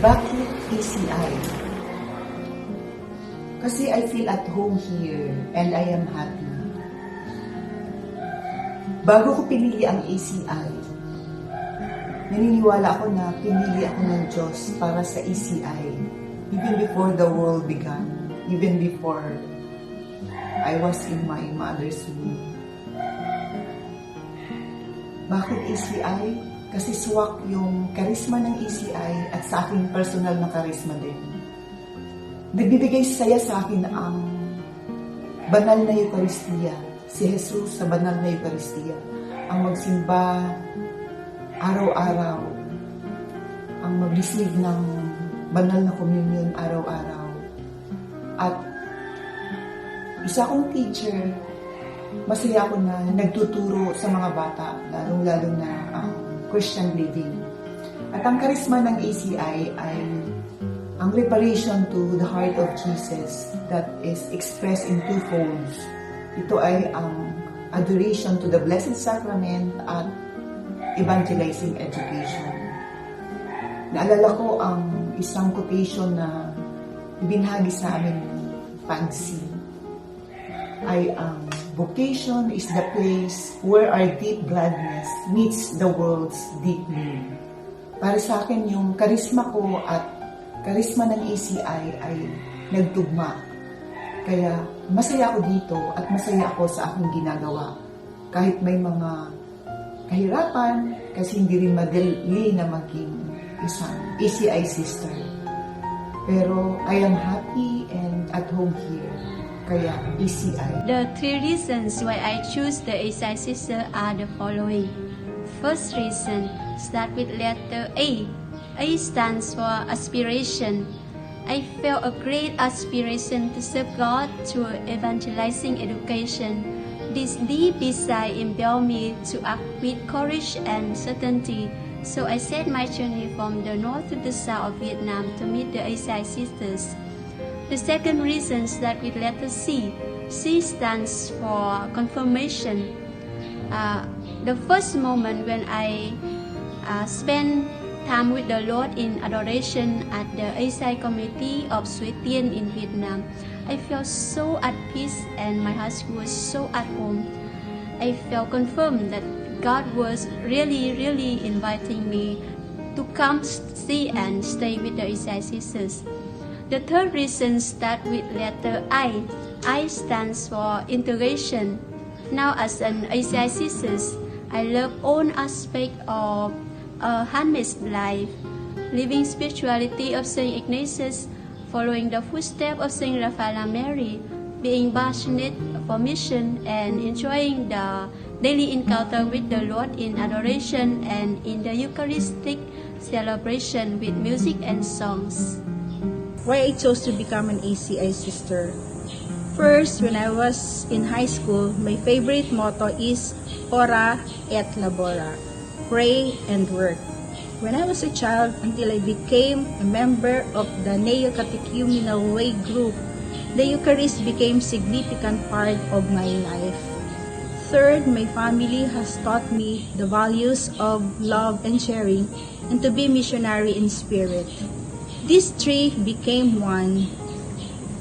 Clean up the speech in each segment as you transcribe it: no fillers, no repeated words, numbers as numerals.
Bakit ACI? Kasi I feel at home here and I am happy. Bago ko pinili ang ACI, naniniwala ako na pinili ako ng Diyos para sa ACI even before the world began, even before I was in my mother's womb. Bakit ACI? Kasi swak yung karisma ng ACI at sa aking personal na karisma din. Nagbibigay saya sa akin ang banal na Eucharistia, si Jesus sa banal na Eucharistia, ang magsimba araw-araw, ang mag-receive ng banal na communion araw-araw. At isa akong teacher, masaya ako na nagtuturo sa mga bata, lalong-lalo na ang Christian living. At ang karisma ng ACI ay ang reparation to the heart of Jesus that is expressed in two folds. Ito ay ang adoration to the Blessed Sacrament at evangelizing education. Naalala ko ang isang quotation na ibinahagi sa amin ng Pansy ay ang vocation is the place where our deep gladness meets the world's deep need. Para sa akin, yung karisma ko at karisma ng ACI ay nagtugma. Kaya masaya ako dito at masaya ako sa aking ginagawa. Kahit may mga kahirapan, kasi hindi rin madali na maging isang ACI sister. Pero I am happy and at home here. Kaya ACI. The three reasons why I choose the ACI sister are the following. First reason, start with letter A. A stands for aspiration. I felt a great aspiration to serve God through evangelizing education. This deep desire impelled me to act with courage and certainty. So I set my journey from the north to the south of Vietnam to meet the ACI sisters. The second reason starts with letter C. C stands for confirmation. The first moment when I spent time with the Lord in adoration at the ACI community of Suy Tiên in Vietnam, I felt so at peace and my heart was so at home. I felt confirmed that God was really inviting me to come see and stay with the ACI sisters. The third reason starts with letter I. I stands for integration. Now as an ACI sisters, I love all aspects of a handmaid's life, living spirituality of Saint Ignatius, following the footsteps of Saint Raphael and Mary, being passionate for mission, and enjoying the daily encounter with the Lord in adoration and in the Eucharistic celebration with music and songs. Why I chose to become an ACI sister? First, when I was in high school, my favorite motto is Ora et Labora, pray and work. When I was a child, until I became a member of the Neo-Catechumenal Way group, the Eucharist became a significant part of my life. Third, my family has taught me the values of love and sharing and to be missionary in spirit. These three became one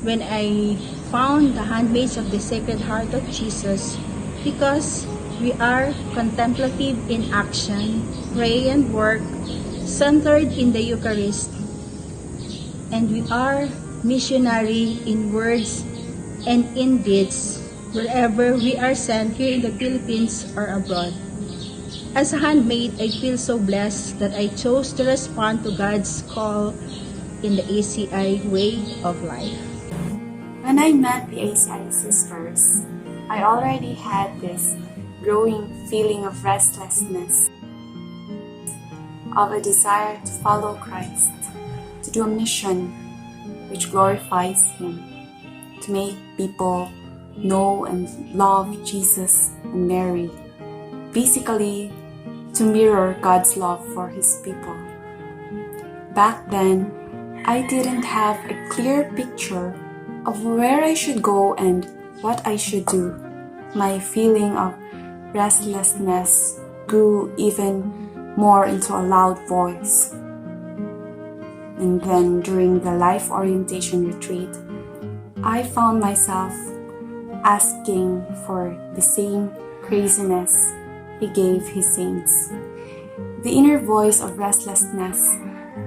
when I found the Handmaids of the Sacred Heart of Jesus, because we are contemplative in action, pray and work, centered in the Eucharist, and we are missionary in words and in deeds wherever we are sent here in the Philippines or abroad. As a handmaid, I feel so blessed that I chose to respond to God's call in the ACI way of life. When I met the ACI sisters, I already had this growing feeling of restlessness, of a desire to follow Christ, to do a mission which glorifies Him, to make people know and love Jesus and Mary, basically to mirror God's love for His people. Back then, I didn't have a clear picture of where I should go and what I should do. My feeling of restlessness grew even more into a loud voice. And then during the life orientation retreat, I found myself asking for the same craziness He gave His saints. The inner voice of restlessness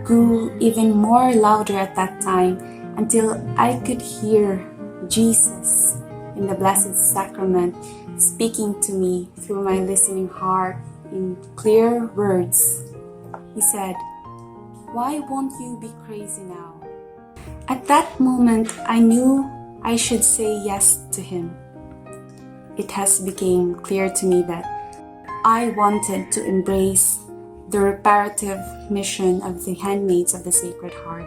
grew even more louder at that time until I could hear Jesus in the Blessed Sacrament speaking to me through my listening heart in clear words. He said, "Why won't you be crazy now?" At that moment, I knew I should say yes to Him. It has become clear to me that I wanted to embrace the reparative mission of the handmaids of the Sacred Heart,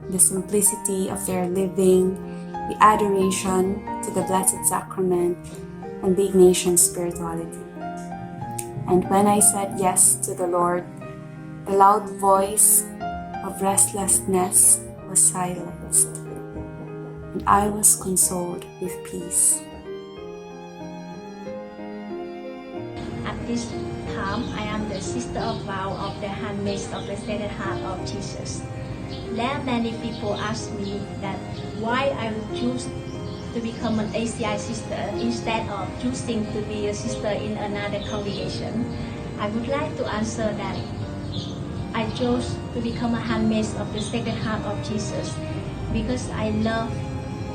the simplicity of their living, the adoration to the Blessed Sacrament, and the Ignatian spirituality. And when I said yes to the Lord, the loud voice of restlessness was silenced, and I was consoled with peace. At this time, I am the sister of vow of the handmaids of the Sacred Heart of Jesus. There are many people ask me that why I would choose to become an ACI sister instead of choosing to be a sister in another congregation. I would like to answer that I chose to become a handmaid of the Sacred Heart of Jesus because I love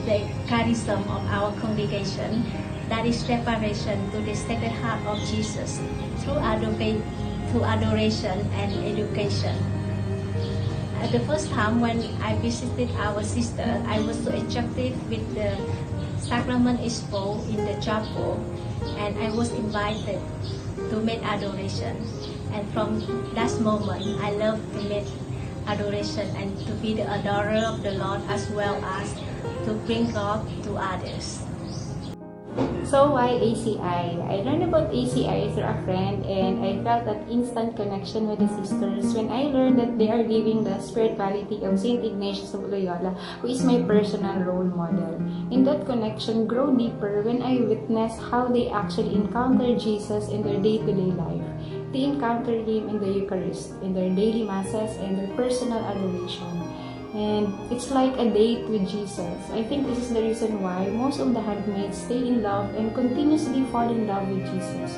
the charism of our congregation, that is preparation to the Sacred Heart of Jesus through adoration and education. At the first time when I visited our sister, I was so attracted with the Sacrament Expo in the chapel, and I was invited to meet adoration. And from that moment, I love to meet adoration and to be the adorer of the Lord as well as to bring God to others. So why ACI? I learned about ACI through a friend, and I felt that instant connection with the sisters when I learned that they are living the spirituality of Saint Ignatius of Loyola, who is my personal role model. In that connection grow deeper when I witness how they actually encounter Jesus in their day-to-day life. They encounter Him in the Eucharist, in their daily masses, and their personal adoration. And it's like a date with Jesus. I think this is the reason why most of the handmaids stay in love and continuously fall in love with Jesus.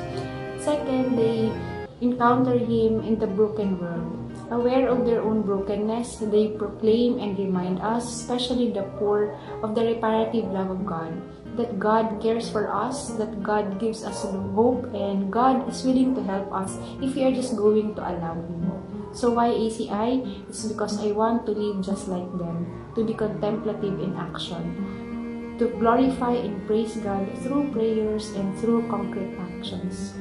Second, they encounter Him in the broken world. Aware of their own brokenness, they proclaim and remind us, especially the poor, of the reparative love of God. That God cares for us, that God gives us hope, and God is willing to help us if we are just going to allow Him. So why ACI? It's because I want to live just like them, to be contemplative in action, to glorify and praise God through prayers and through concrete actions.